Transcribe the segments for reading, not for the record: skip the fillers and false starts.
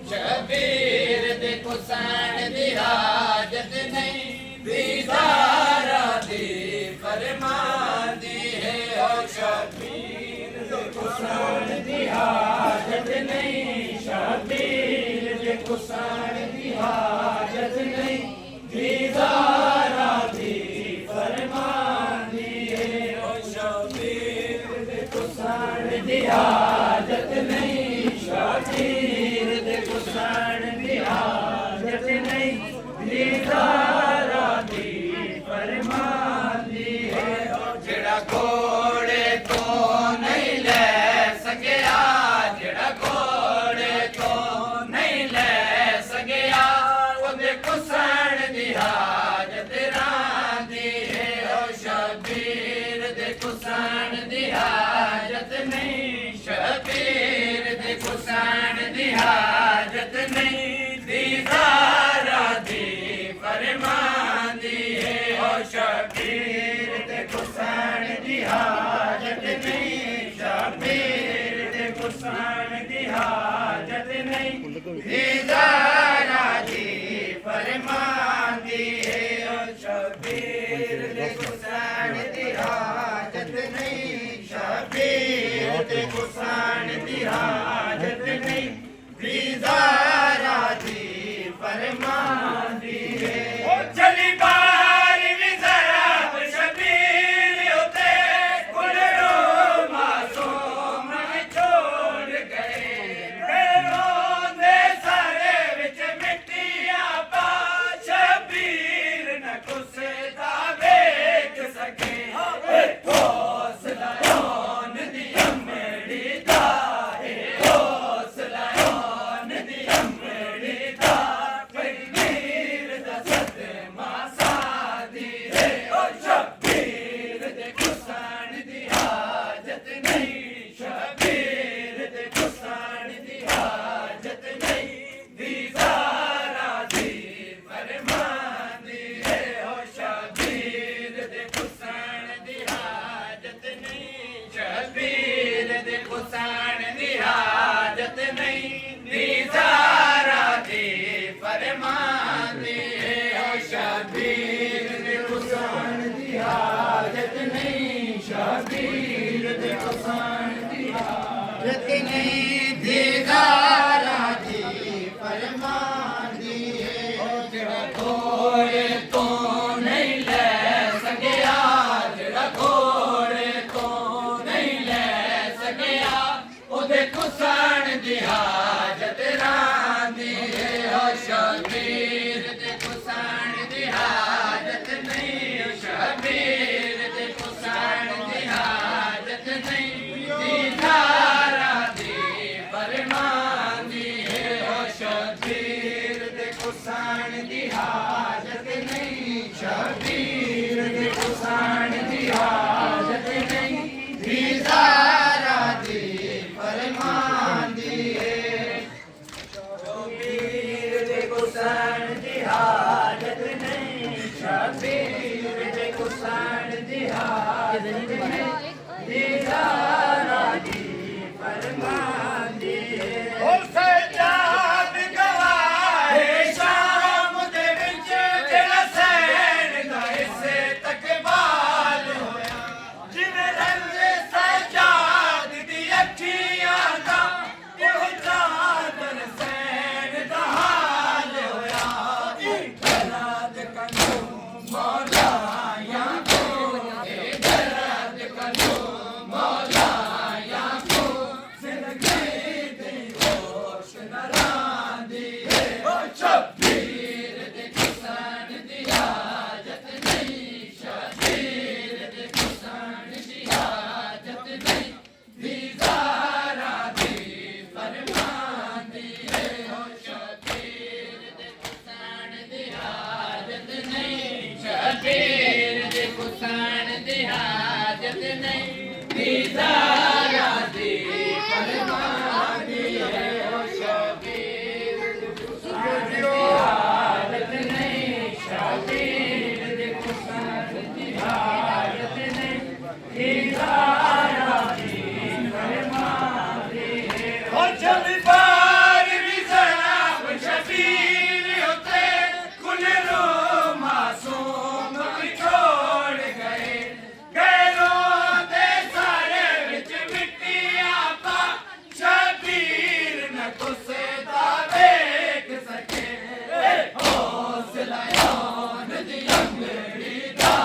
शबीर दे कुसैन दी हाजत नहीं, दीदारा दी फरमान दी है। ओ शबीर दे कुसैन दी हाजत नहीं, शबीर दे कुसैन दी हाजत नहीं, दीदारा दी फरमान दी है। ओ शबीर दे कुसैन दी हाजत नहीं, शबीर दे कुसैन दी हाजत नहीं, दीदारा दी फरमान दी है। जेड़ा घोड़े तो नहीं ले सकिया, जेड़ा घोड़े तो नहीं ले सकिया, ओदे कुसैन दी हाजत रांदी है। ओ शबीर दे कुसैन दी हाजत नहीं, शबीर दे कुसैन दी हाजत नहीं, दीदारा दी फरमान दी है। ओ शबीर दे कुसैन दी हाजत नहीं, शबीर दे कुसैन दी हाजत नहीं, दीदारा दी फरमान दी है। ओ शबीर दे कुसैन दी हाजत नहीं, शबीर दे कुसैन दी हाजत नहीं, दीदारा दी फरमान दी है। ओ चली बार भी जरा शबीर उते गुलरो मासूम छोड़ गए, रोंदे सारे विच मिट्टियां पा, शबीर न कुसदा वेख सके। हौसला रौन दी अमड़ी दा है, हौसला रौन दी अमड़ी दा, फकीर दा सदमा सादी है। ओ शबीर दे कुसैन दी हाजत नहीं, शबीर दे कुसैन दी हाजत नहीं, दीदारा दी फरमान दी है। ओ शबीर दे कुसैन दी हाजत नहीं, शबीर दे कुसैन दी हाजत नहीं, दीदारा दी फरमान दी है। ओ शबीर दे कुसैन दी हाजत नहीं, शबीर दे कुसैन दी हाजत नहीं, दीदारा दी फरमान दी है। ओ जेड़ा घोड़े तो नहीं ले सकिया, जेड़ा घोड़े तो नहीं ले सकिया, ओदे कुसैन दी हाजत रांदी है। ओ शबीर दे कुसैन दी हाजत नहीं, शबीर दे कुसैन दी हाजत नहीं, दीदारा दी फरमान दी है। ओ शबीर दे कुसैन दी हाजत नहीं, शबीर दे कुसैन दी हाजत नहीं, दीदारा दी फरमान दी है। शबीर दे कुसैन दी हाजत नहीं, शबीर दे कुसैन दी हाजत नहीं, दीदारा दी फरमान दी है। ओ सज्जाद गवाहे शाम दे विच, जेड़ा सैन दा इसे तकबाल होया, जिवें रंग सज्जाद दी अखियां दा इहो चादर सैन दा हाल होया। दर्द कनो मौला या को, दर्द कनो मौला या को, जिंदगी दी होश न रांदी है। ओ शबीर दे कुसैन दी हाजत नहीं, शबीर दे कुसैन दी हाजत नहीं, दीदारा दी फरमान दी है। ओ शबीर दे कुसैन दी हाजत नहीं, शबीर दे कुसैन दी हाजत नहीं, दीदारा दी फरमान दी है। ओ शबीर दे कुसैन दी हाजत नहीं, शबीर दे कुसैन दीदारा दी फरमांदी है ओ जब बार भी जनाब शबीर होते गुलरो मासूम भी छोड़ गए गैरों दे सारे विच मिट्टी आपा शबीर न कुसदा देख सके हौसला यौन दी अंगड़ी दा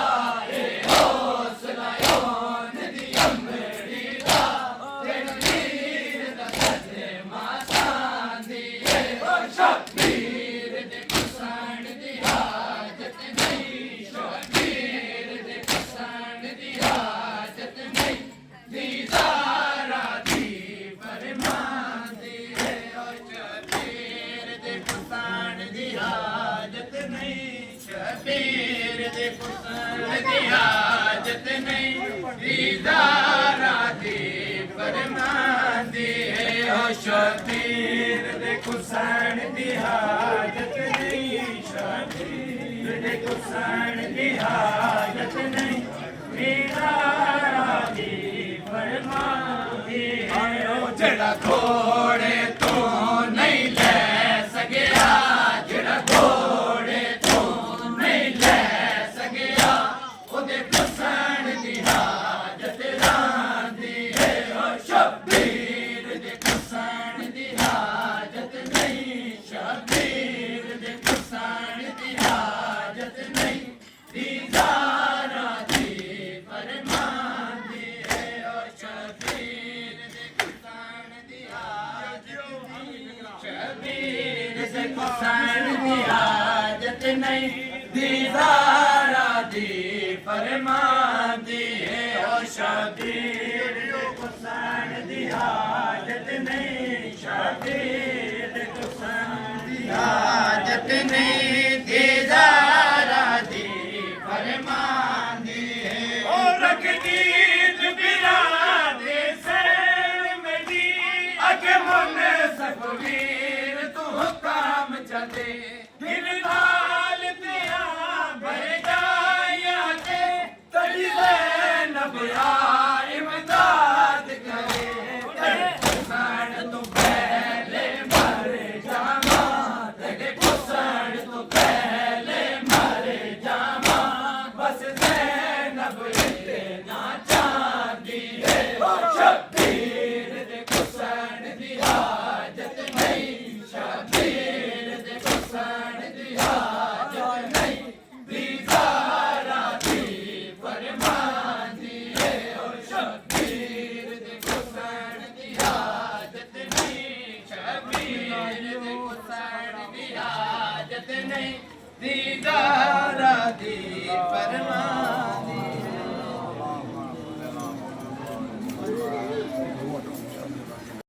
हौसला यौन दी अंगड़ी दा रणवीर दा सदे मासांदी है ओ शबीर दे कुसान दी हाजत नहीं शबीर दे कुसान दी हाजत नहीं दीदारा दी फरमांदी है ओ शबीर दे कुसान दी हाजत नहीं शबीर दे कुसान दी हाजत नहीं दीदारा दी फरमांदी है ओ शबीर दे कुसान दी हाजत नहीं शबीर दे कुसान दी हाजत नहीं दीदारा दी फरमांदी है ओ जड़ा घोड़े तो नहीं ले सकिया जड़ा घोड़े तो नहीं ले सकिया ओदे कुसान दी हाजत रांदी है ओ शबीर दे कुसान दी हाजत नहीं शबीर दे कुसान दी हाजत नहीं दीदारा दी फरमांदी है ओ शबीर दे कुसान दी हाजत नहीं शबीर दे कुसान दी हाजत नहीं दीदारा दी फरमांदी है ओ शबीर दे कुसान दी हाजत नहीं शबीर दे कुसान दी हाजत नहीं दीदारा दी फरमांदी है ओ रखदीद बिरा दे सैन मेरी अगे मन सफवीर तू काम चले दिल नाल तेरा भर जाया ते तड़ी ज़ैनब आ इमदाद करे तेरे कुसान तू पहले मर जावा तेरे कुसान तू पहले मर जावा बस ज़ैनब इतना चांदी है ओ शबीर दे कुसान दी हाजत नहीं शबीर दे कुसान दी हाजत नहीं दीदारा दी फरमांदी है ओ शबीर दे कुसान दी हाजत नहीं शबीर दे कुसान दी हाजत नहीं दीदारा दी फरमांदी